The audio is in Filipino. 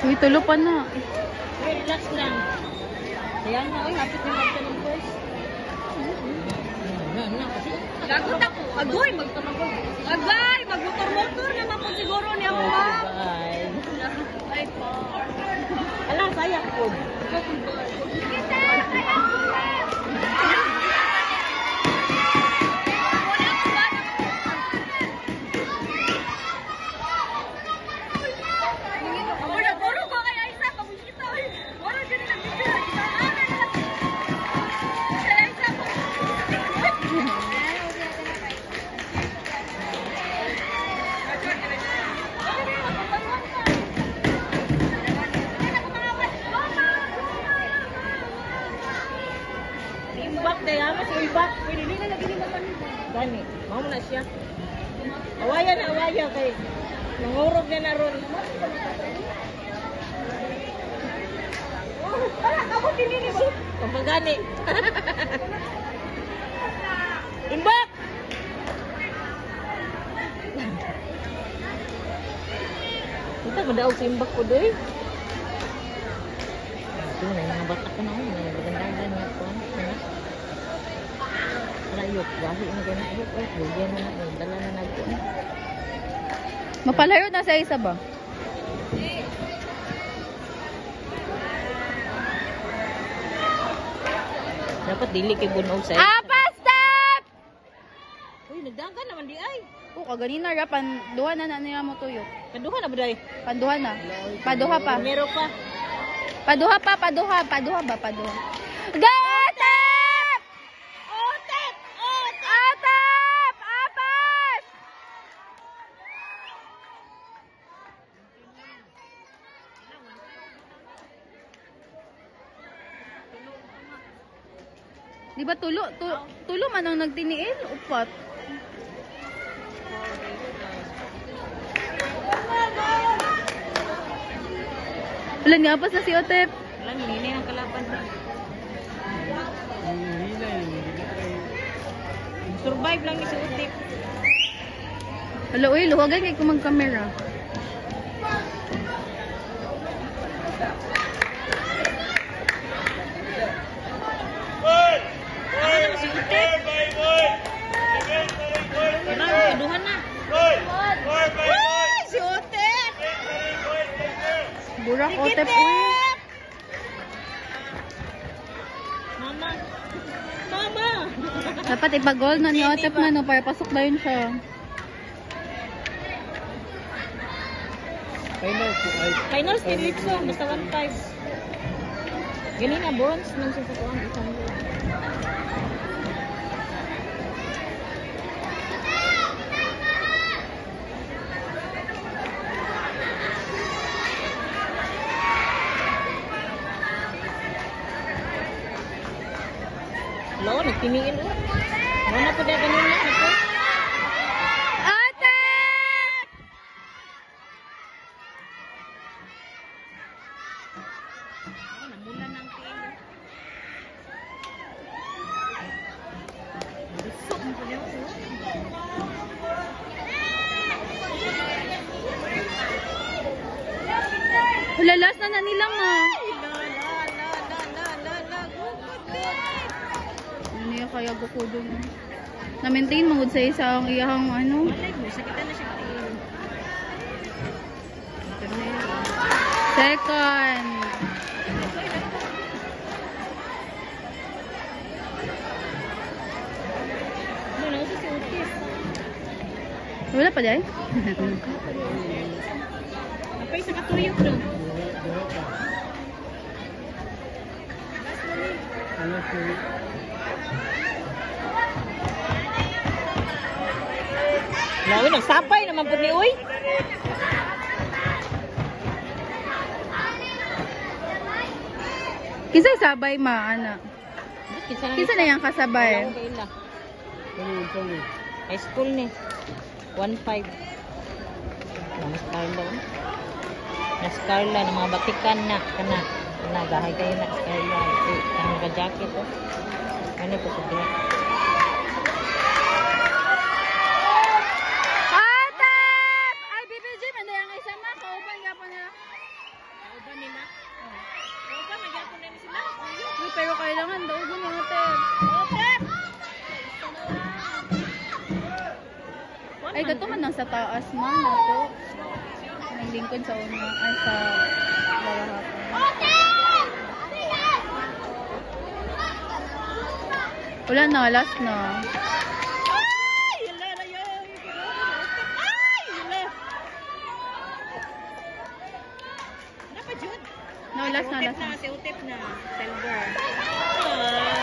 Uy, tulo pa na. Relax lang. Ayan na, hapit na lang ng boys. Lagot ako. Agoy, Agay, magmotor-motor naman po siguro niya mo ba? Ay po. Alam, sayak po. Kita, sayak po. Imbak deh, mas imbak. Pwede din na lagi ni makan. Gani, mau na siya. Awaya kay. Nangurog na naron. Oh, para ako tinini ba? Pampagani. Imbak. Kita madaog si imbak ko doy. Ito na mga bata ko na ako. Magandang nga po. Ayok, bahi na ganun. Ayok, bugyan na na. Dala na nagpo. Mapalayo na sa isa ba? Dapat dili kay bunog sa Apa, stop! Uy, nagdagan naman di ay. Oo, kaganina ra, panduha na niya mo tuyo. Kaduha na ba day? Panduha na. Paduha pa. Meron pa. Paduha ba? Paduha. Gatep! Otep! Atap! Apas! Di ba tulo man ang nagtiniil? Upat. Wala nga pa sa si Otep. Wala, minini ang kalaban. Survive lang ni si Otep. Wala, uy, luwagan kay kumang camera. Ako naman si Otep. Wala, kaduhan na. Uy, si Otep! Burak Otep, uy. Mama! Dapat ipagol na ni Otep na, no, para pasok na yun siya. Finals kay Litso, basta 1-5. Ganina, bronze nang susukuan. Isang Hello, nagtiniin o. Wala po na ganun na. Otep! Namulan ng tiin. Busog mo po niya. Wala, last na nilang ma. Ano yung kaya gukudo mo? Na-maintain mo sa isang iyahang ano? Malay mo, sakitan na siya tiin. Second. Ano na si Otis? Wala pa dahil? Apay sa katuyok doon. Lawin, nagsapay naman po ni Uy. Kisa sabay ma, ana. Kisa na yung kasabay. High school ni. 1-5. Mas Carla. Mas Carla ng mga batikan na kana. Nagahay kayo na Carla. Ang naka-jacket oh. Ano po sa black? Atap! Ay, BBG, man yung isa ma. Kauban ka pa na. lang sa taas, ma'am. Nato. Ang lingkod sa una. Ay, sa barahapan. Wala na, last na. No, last na, last na. Utip na. Silver.